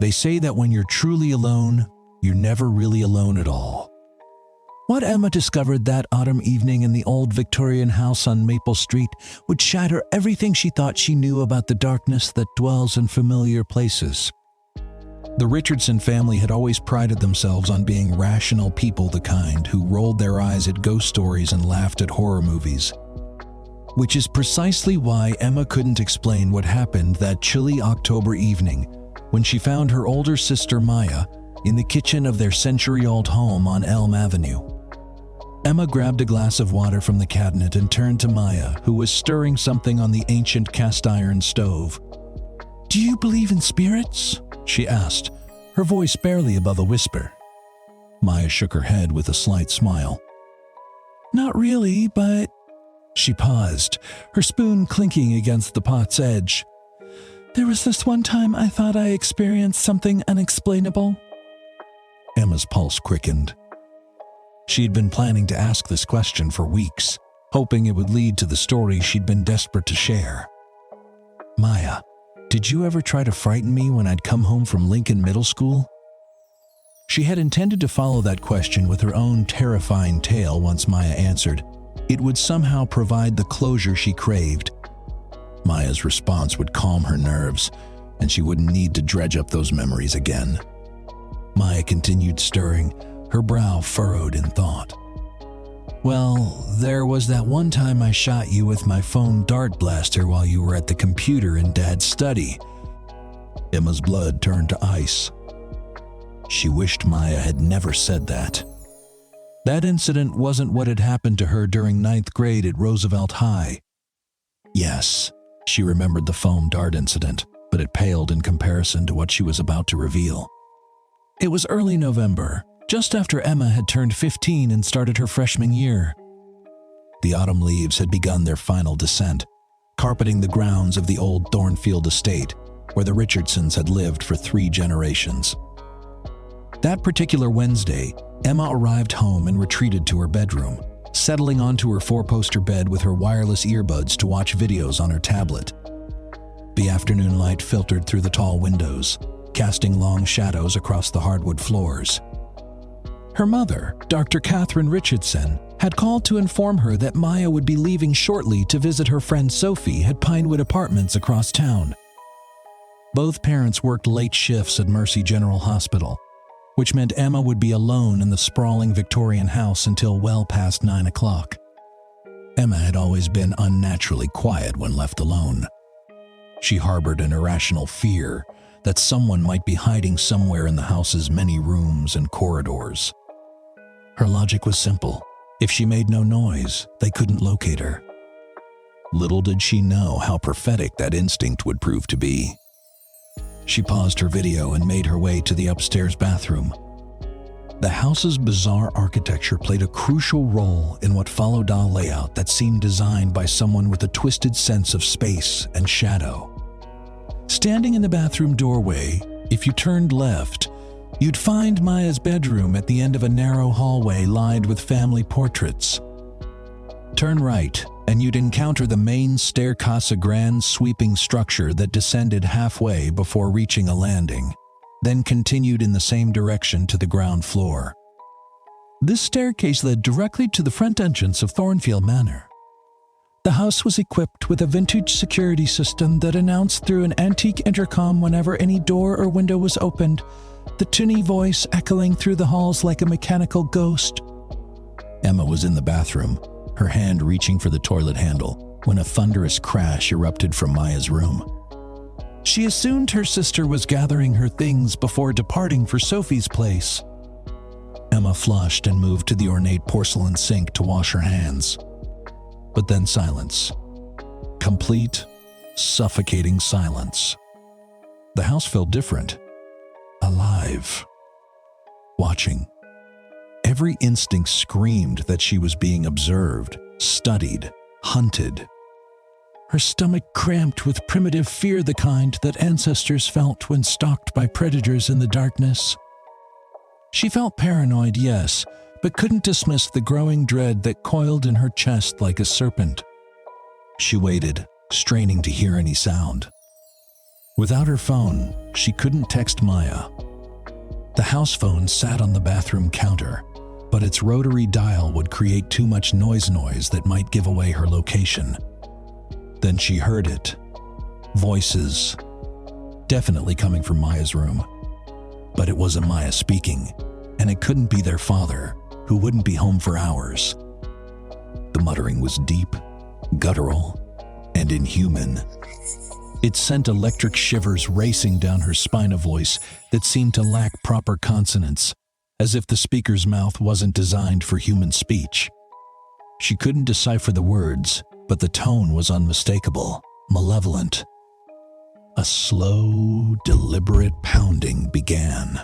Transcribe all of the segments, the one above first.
They say that when you're truly alone, you're never really alone at all. What Emma discovered that autumn evening in the old Victorian house on Maple Street would shatter everything she thought she knew about the darkness that dwells in familiar places. The Richardson family had always prided themselves on being rational people, the kind who rolled their eyes at ghost stories and laughed at horror movies. Which is precisely why Emma couldn't explain what happened that chilly October evening when she found her older sister Maya in the kitchen of their century-old home on Elm Avenue. Emma grabbed a glass of water from the cabinet and turned to Maya, who was stirring something on the ancient cast-iron stove. "Do you believe in spirits?" she asked, her voice barely above a whisper. Maya shook her head with a slight smile. "Not really, but—" She paused, her spoon clinking against the pot's edge. "There was this one time I thought I experienced something unexplainable." Emma's pulse quickened. She'd been planning to ask this question for weeks, hoping it would lead to the story she'd been desperate to share. "Maya, did you ever try to frighten me when I'd come home from Lincoln Middle School?" She had intended to follow that question with her own terrifying tale once Maya answered. It would somehow provide the closure she craved. Maya's response would calm her nerves, and she wouldn't need to dredge up those memories again. Maya continued stirring, her brow furrowed in thought. "Well, there was that one time I shot you with my foam dart blaster while you were at the computer in Dad's study." Emma's blood turned to ice. She wished Maya had never said that. That incident wasn't what had happened to her during 9th grade at Roosevelt High. Yes, she remembered the foam dart incident, but it paled in comparison to what she was about to reveal. It was early November, just after Emma had turned 15 and started her freshman year. The autumn leaves had begun their final descent, carpeting the grounds of the old Thornfield estate, where the Richardsons had lived for 3 generations. That particular Wednesday, Emma arrived home and retreated to her bedroom, settling onto her 4-poster bed with her wireless earbuds to watch videos on her tablet. The afternoon light filtered through the tall windows, casting long shadows across the hardwood floors. Her mother, Dr. Catherine Richardson, had called to inform her that Maya would be leaving shortly to visit her friend Sophie at Pinewood Apartments across town. Both parents worked late shifts at Mercy General Hospital, which meant Emma would be alone in the sprawling Victorian house until well past 9 o'clock. Emma had always been unnaturally quiet when left alone. She harbored an irrational fear that someone might be hiding somewhere in the house's many rooms and corridors. Her logic was simple. If she made no noise, they couldn't locate her. Little did she know how prophetic that instinct would prove to be. She paused her video and made her way to the upstairs bathroom. The house's bizarre architecture played a crucial role in what followed a layout that seemed designed by someone with a twisted sense of space and shadow. Standing in the bathroom doorway, if you turned left, you'd find Maya's bedroom at the end of a narrow hallway lined with family portraits. Turn right, and you'd encounter the main staircase, a grand sweeping structure that descended halfway before reaching a landing, then continued in the same direction to the ground floor. This staircase led directly to the front entrance of Thornfield Manor. The house was equipped with a vintage security system that announced through an antique intercom whenever any door or window was opened, the tinny voice echoing through the halls like a mechanical ghost. Emma was in the bathroom, her hand reaching for the toilet handle, when a thunderous crash erupted from Maya's room. She assumed her sister was gathering her things before departing for Sophie's place. Emma flushed and moved to the ornate porcelain sink to wash her hands. But then silence. Complete, suffocating silence. The house felt different. Alive. Watching. Every instinct screamed that she was being observed, studied, hunted. Her stomach cramped with primitive fear, the kind that ancestors felt when stalked by predators in the darkness. She felt paranoid, yes, but couldn't dismiss the growing dread that coiled in her chest like a serpent. She waited, straining to hear any sound. Without her phone, she couldn't text Maya. The house phone sat on the bathroom counter, but its rotary dial would create too much noise that might give away her location. Then she heard it. Voices. Definitely coming from Maya's room. But it wasn't Maya speaking, and it couldn't be their father, who wouldn't be home for hours. The muttering was deep, guttural, and inhuman. It sent electric shivers racing down her spine, a voice that seemed to lack proper consonants, as if the speaker's mouth wasn't designed for human speech. She couldn't decipher the words, but the tone was unmistakable, malevolent. A slow, deliberate pounding began.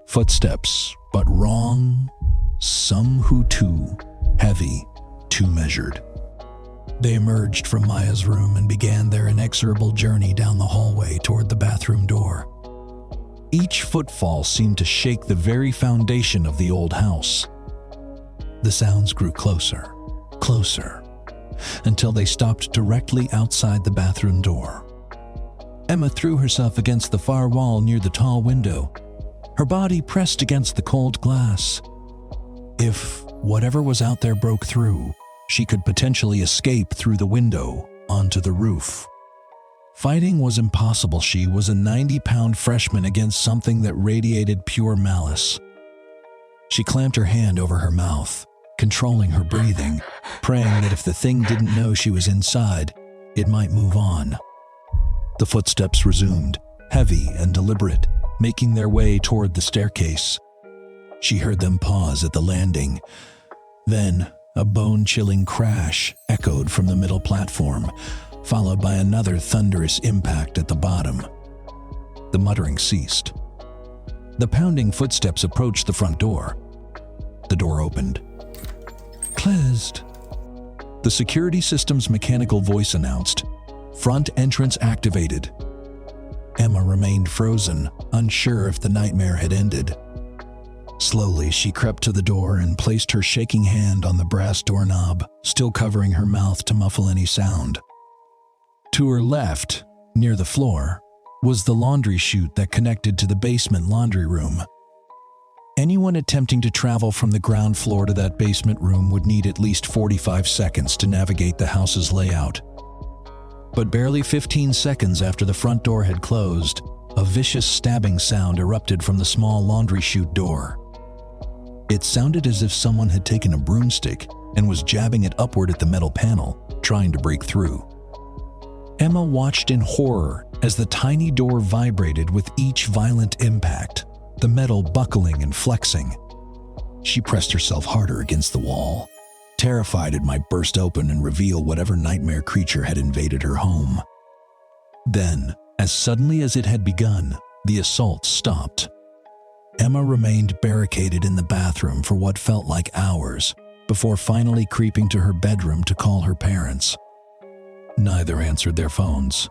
Footsteps, but wrong, some who too heavy, too measured. They emerged from Maya's room and began their inexorable journey down the hallway toward the bathroom door. Each footfall seemed to shake the very foundation of the old house. The sounds grew closer, closer, until they stopped directly outside the bathroom door. Emma threw herself against the far wall near the tall window, her body pressed against the cold glass. If whatever was out there broke through, she could potentially escape through the window onto the roof. Fighting was impossible. She was a 90-pound freshman against something that radiated pure malice. She clamped her hand over her mouth, controlling her breathing, praying that if the thing didn't know she was inside, it might move on. The footsteps resumed, heavy and deliberate, making their way toward the staircase. She heard them pause at the landing. Then, a bone-chilling crash echoed from the middle platform, followed by another thunderous impact at the bottom. The muttering ceased. The pounding footsteps approached the front door. The door opened. "Closed." The security system's mechanical voice announced, "Front entrance activated." Emma remained frozen, unsure if the nightmare had ended. Slowly, she crept to the door and placed her shaking hand on the brass doorknob, still covering her mouth to muffle any sound. To her left, near the floor, was the laundry chute that connected to the basement laundry room. Anyone attempting to travel from the ground floor to that basement room would need at least 45 seconds to navigate the house's layout. But barely 15 seconds after the front door had closed, a vicious stabbing sound erupted from the small laundry chute door. It sounded as if someone had taken a broomstick and was jabbing it upward at the metal panel, trying to break through. Emma watched in horror as the tiny door vibrated with each violent impact, the metal buckling and flexing. She pressed herself harder against the wall, terrified it might burst open and reveal whatever nightmare creature had invaded her home. Then, as suddenly as it had begun, the assault stopped. Emma remained barricaded in the bathroom for what felt like hours, before finally creeping to her bedroom to call her parents. Neither answered their phones.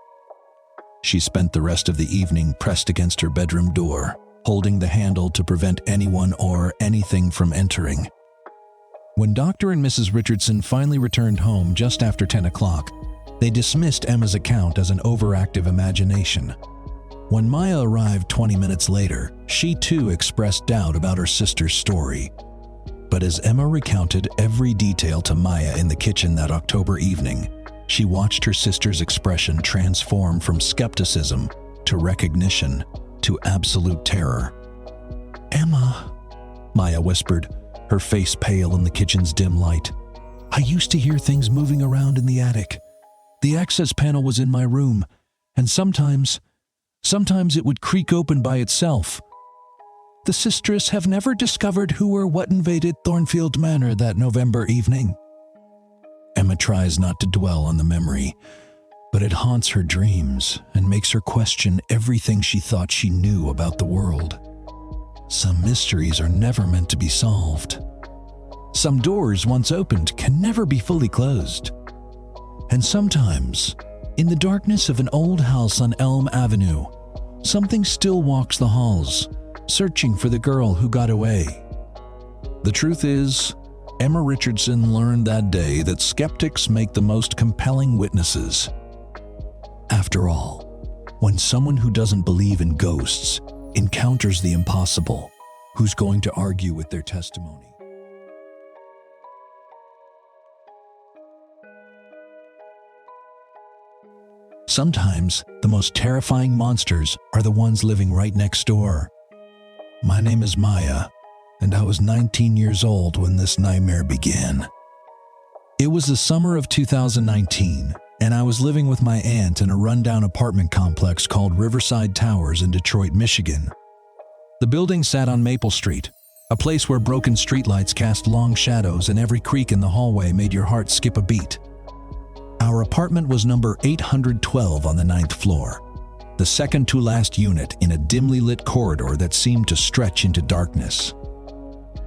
She spent the rest of the evening pressed against her bedroom door, holding the handle to prevent anyone or anything from entering. When Dr. and Mrs. Richardson finally returned home just after 10 o'clock, they dismissed Emma's account as an overactive imagination. When Maya arrived 20 minutes later, she too expressed doubt about her sister's story. But as Emma recounted every detail to Maya in the kitchen that October evening, she watched her sister's expression transform from skepticism to recognition to absolute terror. "Emma," Maya whispered, her face pale in the kitchen's dim light. "I used to hear things moving around in the attic. The access panel was in my room, and sometimes it would creak open by itself. The sisters have never discovered who or what invaded Thornfield Manor that November evening." Emma tries not to dwell on the memory, but it haunts her dreams and makes her question everything she thought she knew about the world. Some mysteries are never meant to be solved. Some doors, once opened, can never be fully closed. And sometimes, in the darkness of an old house on Elm Avenue, something still walks the halls, searching for the girl who got away. The truth is, Emma Richardson learned that day that skeptics make the most compelling witnesses. After all, When someone who doesn't believe in ghosts encounters the impossible, who's going to argue with their testimony? Sometimes, the most terrifying monsters are the ones living right next door. My name is Maya, and I was 19 years old when this nightmare began. It was the summer of 2019, and I was living with my aunt in a rundown apartment complex called Riverside Towers in Detroit, Michigan. The building sat on Maple Street, a place where broken streetlights cast long shadows and every creak in the hallway made your heart skip a beat. Our apartment was number 812 on the 9th floor, the second to last unit in a dimly lit corridor that seemed to stretch into darkness.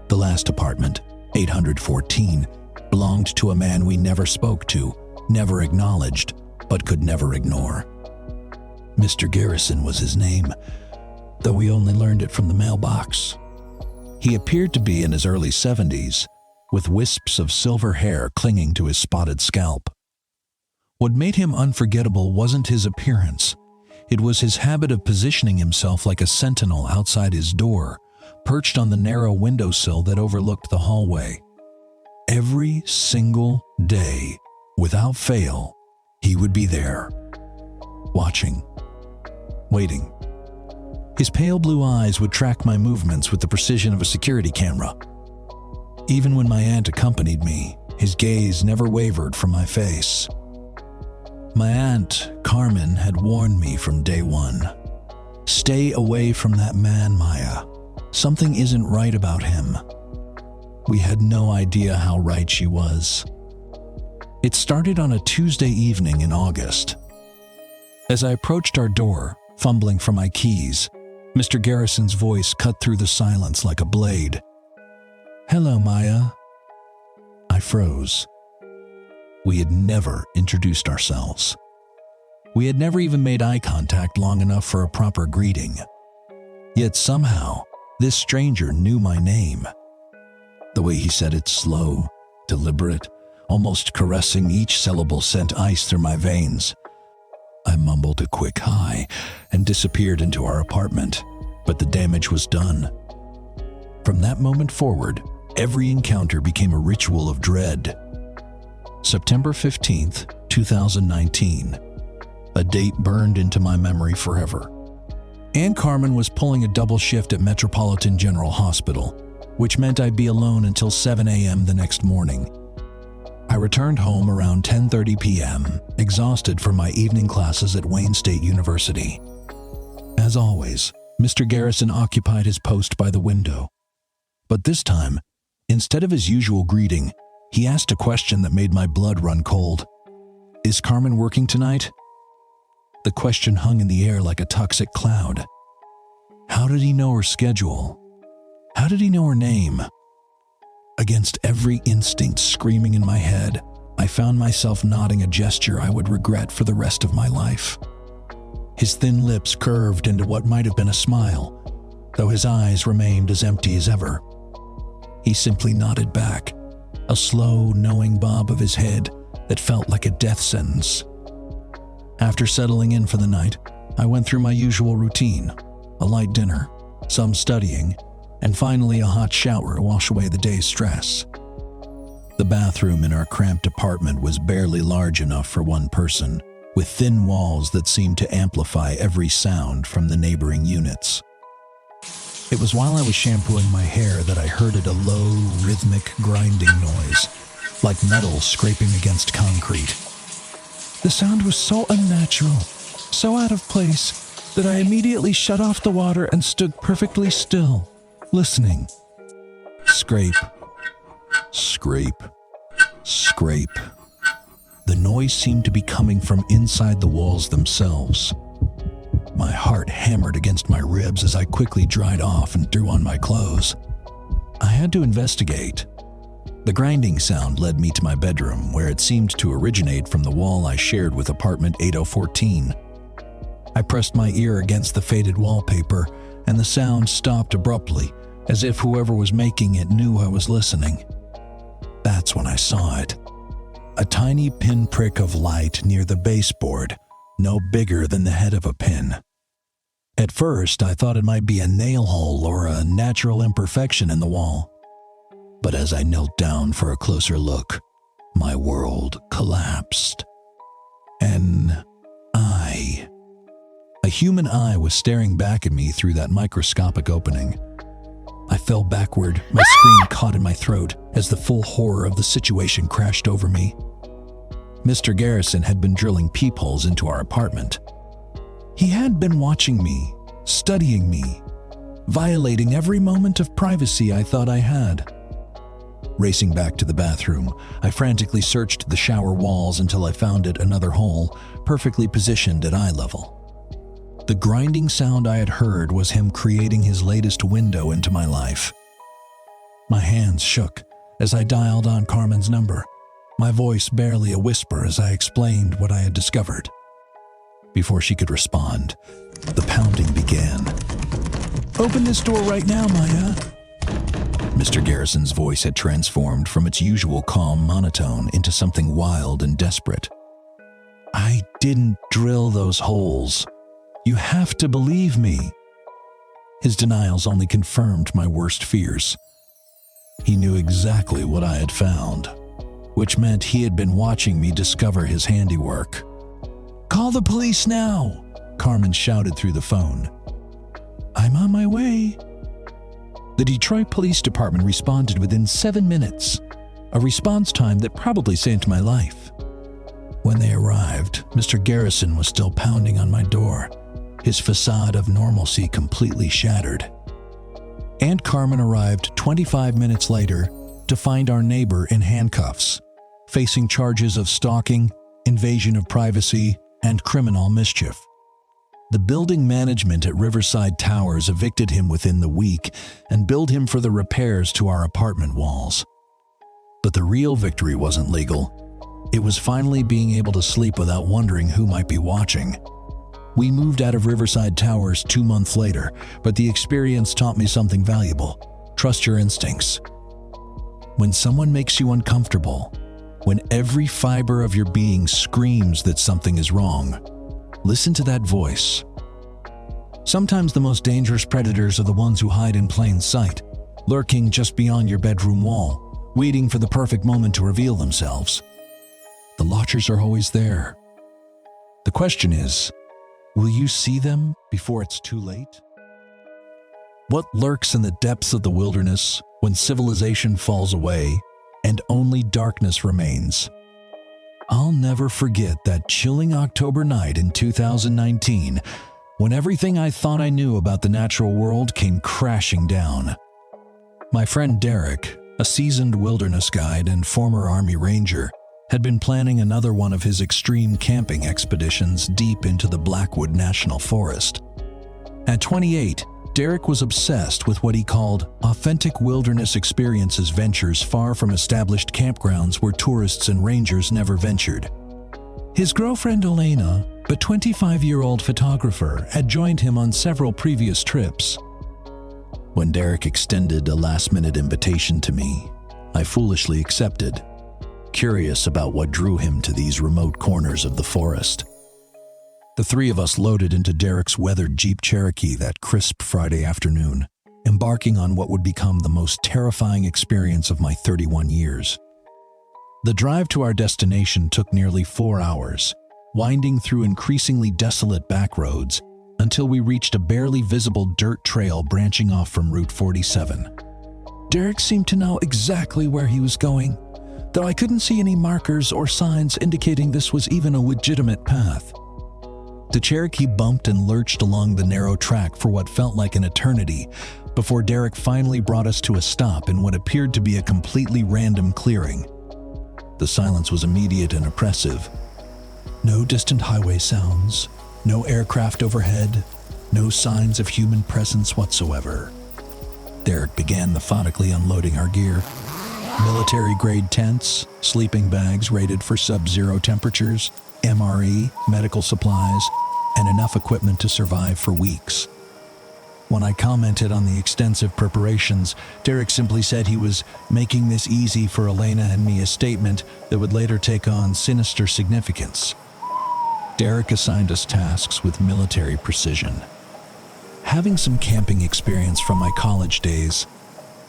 The last apartment, 814, belonged to a man we never spoke to, never acknowledged, but could never ignore. Mr. Garrison was his name, though we only learned it from the mailbox. He appeared to be in his early 70s, with wisps of silver hair clinging to his spotted scalp. What made him unforgettable wasn't his appearance. It was his habit of positioning himself like a sentinel outside his door, perched on the narrow windowsill that overlooked the hallway. Every single day, without fail, he would be there, watching, waiting. His pale blue eyes would track my movements with the precision of a security camera. Even when my aunt accompanied me, his gaze never wavered from my face. My aunt, Carmen, had warned me from day one. Stay away from that man, Maya. Something isn't right about him. We had no idea how right she was. It started on a Tuesday evening in August. As I approached our door, fumbling for my keys, Mr. Garrison's voice cut through the silence like a blade. "Hello, Maya." I froze. We had never introduced ourselves. We had never even made eye contact long enough for a proper greeting. Yet somehow, this stranger knew my name. The way he said it, slow, deliberate, almost caressing, each syllable sent ice through my veins. I mumbled a quick hi and disappeared into our apartment, but the damage was done. From that moment forward, every encounter became a ritual of dread. September 15th, 2019. A date burned into my memory forever. Aunt Carmen was pulling a double shift at Metropolitan General Hospital, which meant I'd be alone until 7 a.m. the next morning. I returned home around 10:30 p.m., exhausted from my evening classes at Wayne State University. As always, Mr. Garrison occupied his post by the window. But this time, instead of his usual greeting, he asked a question that made my blood run cold. "Is Carmen working tonight?" The question hung in the air like a toxic cloud. How did he know her schedule? How did he know her name? Against every instinct screaming in my head, I found myself nodding a gesture I would regret for the rest of my life. His thin lips curved into what might have been a smile, though his eyes remained as empty as ever. He simply nodded back, a slow, knowing bob of his head that felt like a death sentence. After settling in for the night, I went through my usual routine: a light dinner, some studying, and finally a hot shower to wash away the day's stress. The bathroom in our cramped apartment was barely large enough for one person, with thin walls that seemed to amplify every sound from the neighboring units. It was while I was shampooing my hair that I heard a low, rhythmic grinding noise, like metal scraping against concrete. The sound was so unnatural, so out of place, that I immediately shut off the water and stood perfectly still, listening. Scrape, scrape, scrape. The noise seemed to be coming from inside the walls themselves. My heart hammered against my ribs as I quickly dried off and threw on my clothes. I had to investigate. The grinding sound led me to my bedroom, where it seemed to originate from the wall I shared with apartment 8014. I pressed my ear against the faded wallpaper, and the sound stopped abruptly, as if whoever was making it knew I was listening. That's when I saw it. A tiny pinprick of light near the baseboard, no bigger than the head of a pin. At first, I thought it might be a nail hole or a natural imperfection in the wall. But as I knelt down for a closer look, my world collapsed. A human eye was staring back at me through that microscopic opening. I fell backward, my scream caught in my throat as the full horror of the situation crashed over me. Mr. Garrison had been drilling peepholes into our apartment. He had been watching me, studying me, violating every moment of privacy I thought I had. Racing back to the bathroom, I frantically searched the shower walls until I found it another hole, perfectly positioned at eye level. The grinding sound I had heard was him creating his latest window into my life. My hands shook as I dialed on Carmen's number, my voice barely a whisper as I explained what I had discovered. Before she could respond, the pounding began. "Open this door right now, Maya." Mr. Garrison's voice had transformed from its usual calm monotone into something wild and desperate. "I didn't drill those holes. You have to believe me." His denials only confirmed my worst fears. He knew exactly what I had found, which meant he had been watching me discover his handiwork. "Call the police now," Carmen shouted through the phone. "I'm on my way." The Detroit Police Department responded within 7 minutes, a response time that probably saved my life. When they arrived, Mr. Garrison was still pounding on my door, his facade of normalcy completely shattered. Aunt Carmen arrived 25 minutes later to find our neighbor in handcuffs, facing charges of stalking, invasion of privacy, and criminal mischief. The building management at Riverside Towers evicted him within the week and billed him for the repairs to our apartment walls. But the real victory wasn't legal. It was finally being able to sleep without wondering who might be watching. We moved out of Riverside Towers 2 months later, but the experience taught me something valuable. Trust your instincts. When someone makes you uncomfortable, when every fiber of your being screams that something is wrong, listen to that voice. Sometimes the most dangerous predators are the ones who hide in plain sight, lurking just beyond your bedroom wall, waiting for the perfect moment to reveal themselves. The watchers are always there. The question is, will you see them before it's too late? What lurks in the depths of the wilderness when civilization falls away and only darkness remains? I'll never forget that chilling October night in 2019 when everything I thought I knew about the natural world came crashing down. My friend Derek, a seasoned wilderness guide and former Army Ranger, had been planning another one of his extreme camping expeditions deep into the Blackwood National Forest. At 28, Derek was obsessed with what he called authentic wilderness experiences ventures far from established campgrounds where tourists and rangers never ventured. His girlfriend Elena, a 25-year-old photographer, had joined him on several previous trips. When Derek extended a last-minute invitation to me, I foolishly accepted, curious about what drew him to these remote corners of the forest. The three of us loaded into Derek's weathered Jeep Cherokee that crisp Friday afternoon, embarking on what would become the most terrifying experience of my 31 years. The drive to our destination took nearly 4 hours, winding through increasingly desolate back roads until we reached a barely visible dirt trail branching off from Route 47. Derek seemed to know exactly where he was going, though I couldn't see any markers or signs indicating this was even a legitimate path. The Cherokee bumped and lurched along the narrow track for what felt like an eternity before Derek finally brought us to a stop in what appeared to be a completely random clearing. The silence was immediate and oppressive. No distant highway sounds, no aircraft overhead, no signs of human presence whatsoever. Derek began methodically unloading our gear. Military-grade tents, sleeping bags rated for sub-zero temperatures, MRE, medical supplies, and enough equipment to survive for weeks. When I commented on the extensive preparations, Derek simply said he was making this easy for Elena and me, a statement that would later take on sinister significance. Derek assigned us tasks with military precision. Having some camping experience from my college days,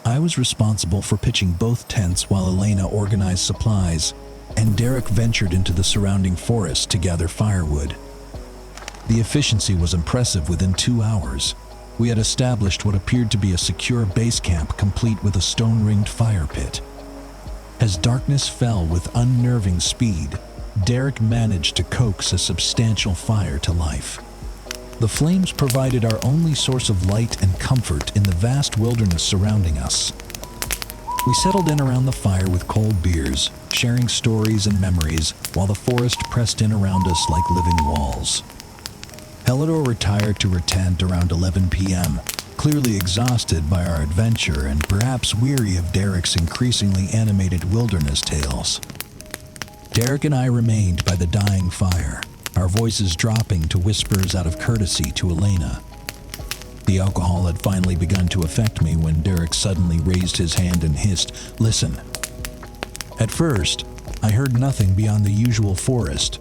I was responsible for pitching both tents while Elena organized supplies, and Derek ventured into the surrounding forest to gather firewood. The efficiency was impressive. Within 2 hours, we had established what appeared to be a secure base camp complete with a stone-ringed fire pit. As darkness fell with unnerving speed, Derek managed to coax a substantial fire to life. The flames provided our only source of light and comfort in the vast wilderness surrounding us. We settled in around the fire with cold beers, sharing stories and memories while the forest pressed in around us like living walls. Helidor retired to her tent around 11 p.m., clearly exhausted by our adventure and perhaps weary of Derek's increasingly animated wilderness tales. Derek and I remained by the dying fire, our voices dropping to whispers out of courtesy to Elena. The alcohol had finally begun to affect me when Derek suddenly raised his hand and hissed, "Listen." At first, I heard nothing beyond the usual forest.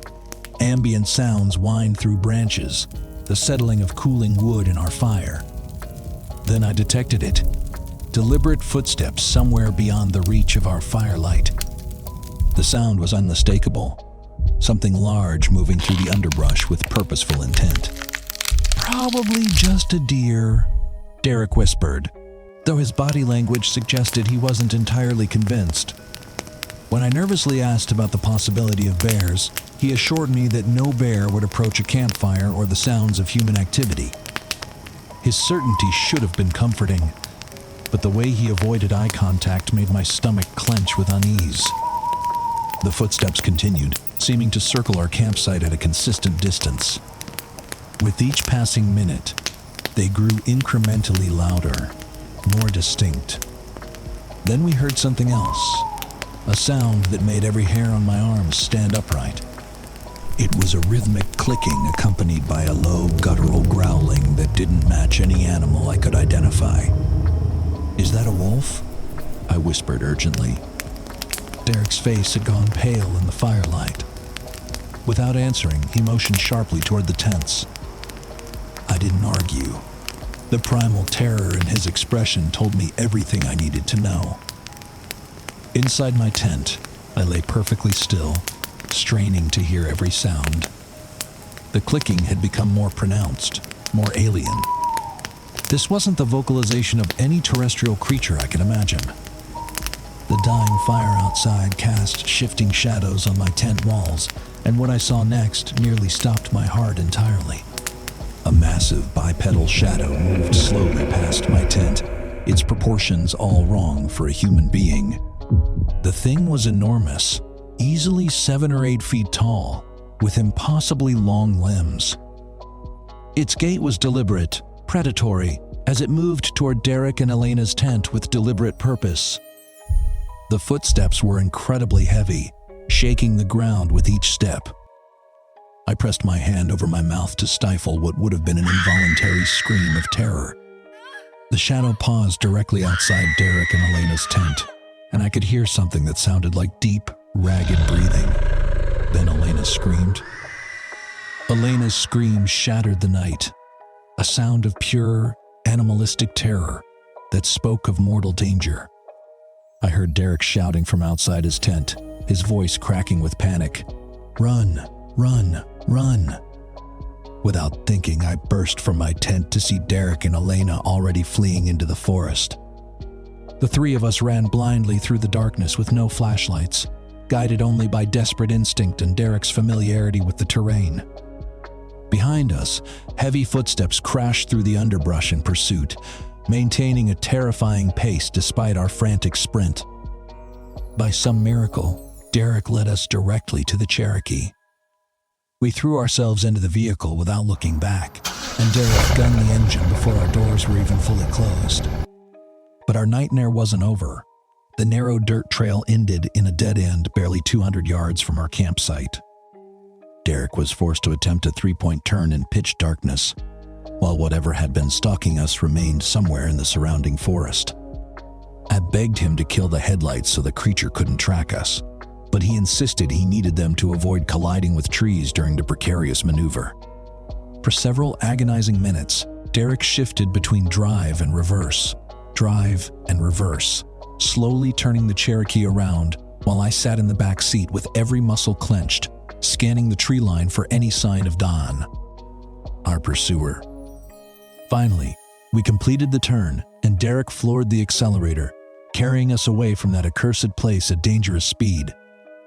Ambient sounds whined through branches, the settling of cooling wood in our fire. Then I detected it. Deliberate footsteps somewhere beyond the reach of our firelight. The sound was unmistakable. Something large moving through the underbrush with purposeful intent. "Probably just a deer," Derek whispered, though his body language suggested he wasn't entirely convinced. When I nervously asked about the possibility of bears, he assured me that no bear would approach a campfire or the sounds of human activity. His certainty should have been comforting, but the way he avoided eye contact made my stomach clench with unease. The footsteps continued, seeming to circle our campsite at a consistent distance. With each passing minute, they grew incrementally louder, more distinct. Then we heard something else, a sound that made every hair on my arms stand upright. It was a rhythmic clicking accompanied by a low, guttural growling that didn't match any animal I could identify. "Is that a wolf?" I whispered urgently. Derek's face had gone pale in the firelight. Without answering, he motioned sharply toward the tents. I didn't argue. The primal terror in his expression told me everything I needed to know. Inside my tent, I lay perfectly still, straining to hear every sound. The clicking had become more pronounced, more alien. This wasn't the vocalization of any terrestrial creature I can imagine. The dying fire outside cast shifting shadows on my tent walls, and what I saw next nearly stopped my heart entirely. A massive bipedal shadow moved slowly past my tent, its proportions all wrong for a human being. The thing was enormous, easily 7 or 8 feet tall, with impossibly long limbs. Its gait was deliberate, predatory, as it moved toward Derek and Elena's tent with deliberate purpose. The footsteps were incredibly heavy, shaking the ground with each step. I pressed my hand over my mouth to stifle what would have been an involuntary scream of terror. The shadow paused directly outside Derek and Elena's tent, and I could hear something that sounded like deep, ragged breathing. Then Elena screamed. Elena's scream shattered the night, a sound of pure, animalistic terror that spoke of mortal danger. I heard Derek shouting from outside his tent, his voice cracking with panic. "Run, run, run." Without thinking, I burst from my tent to see Derek and Elena already fleeing into the forest. The three of us ran blindly through the darkness with no flashlights, guided only by desperate instinct and Derek's familiarity with the terrain. Behind us, heavy footsteps crashed through the underbrush in pursuit, maintaining a terrifying pace despite our frantic sprint. By some miracle, Derek led us directly to the Cherokee. We threw ourselves into the vehicle without looking back, and Derek gunned the engine before our doors were even fully closed. But our nightmare wasn't over. The narrow dirt trail ended in a dead end barely 200 yards from our campsite. Derek was forced to attempt a 3-point turn in pitch darkness, while whatever had been stalking us remained somewhere in the surrounding forest. I begged him to kill the headlights so the creature couldn't track us, but he insisted he needed them to avoid colliding with trees during the precarious maneuver. For several agonizing minutes, Derek shifted between drive and reverse, slowly turning the Cherokee around while I sat in the back seat with every muscle clenched, scanning the tree line for any sign of Don, our pursuer. Finally, we completed the turn, and Derek floored the accelerator, carrying us away from that accursed place at dangerous speed.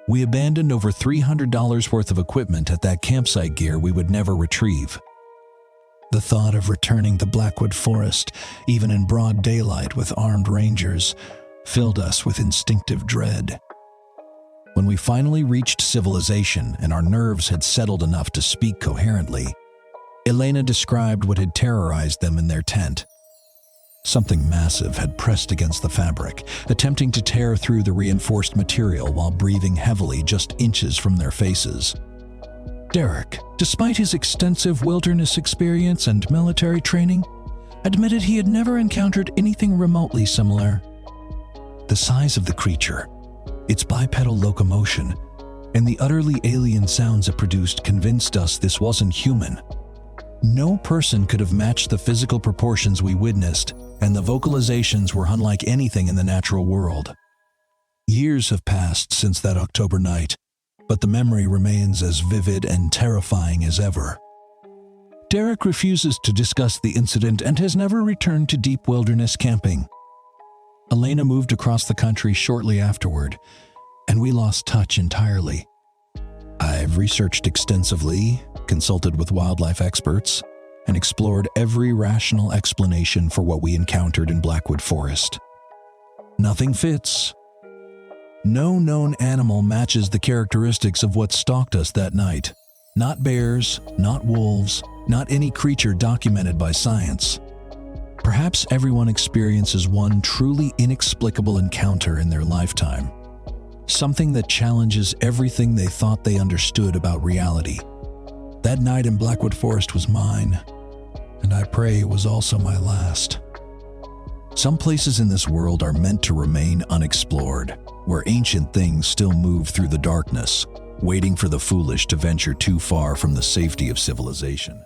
We abandoned over $300 worth of equipment at that campsite gear we would never retrieve. The thought of returning to Blackwood Forest, even in broad daylight with armed rangers, filled us with instinctive dread. When we finally reached civilization and our nerves had settled enough to speak coherently, Elena described what had terrorized them in their tent. Something massive had pressed against the fabric, attempting to tear through the reinforced material while breathing heavily just inches from their faces. Derek, despite his extensive wilderness experience and military training, admitted he had never encountered anything remotely similar. The size of the creature, its bipedal locomotion, and the utterly alien sounds it produced convinced us this wasn't human. No person could have matched the physical proportions we witnessed, and the vocalizations were unlike anything in the natural world. Years have passed since that October night, but the memory remains as vivid and terrifying as ever. Derek refuses to discuss the incident and has never returned to deep wilderness camping. Elena moved across the country shortly afterward, and we lost touch entirely. I've researched extensively, consulted with wildlife experts, and explored every rational explanation for what we encountered in Blackwood Forest. Nothing fits. No known animal matches the characteristics of what stalked us that night. Not bears, not wolves, not any creature documented by science. Perhaps everyone experiences one truly inexplicable encounter in their lifetime. Something that challenges everything they thought they understood about reality. That night in Blackwood Forest was mine, and I pray it was also my last. Some places in this world are meant to remain unexplored, where ancient things still move through the darkness, waiting for the foolish to venture too far from the safety of civilization.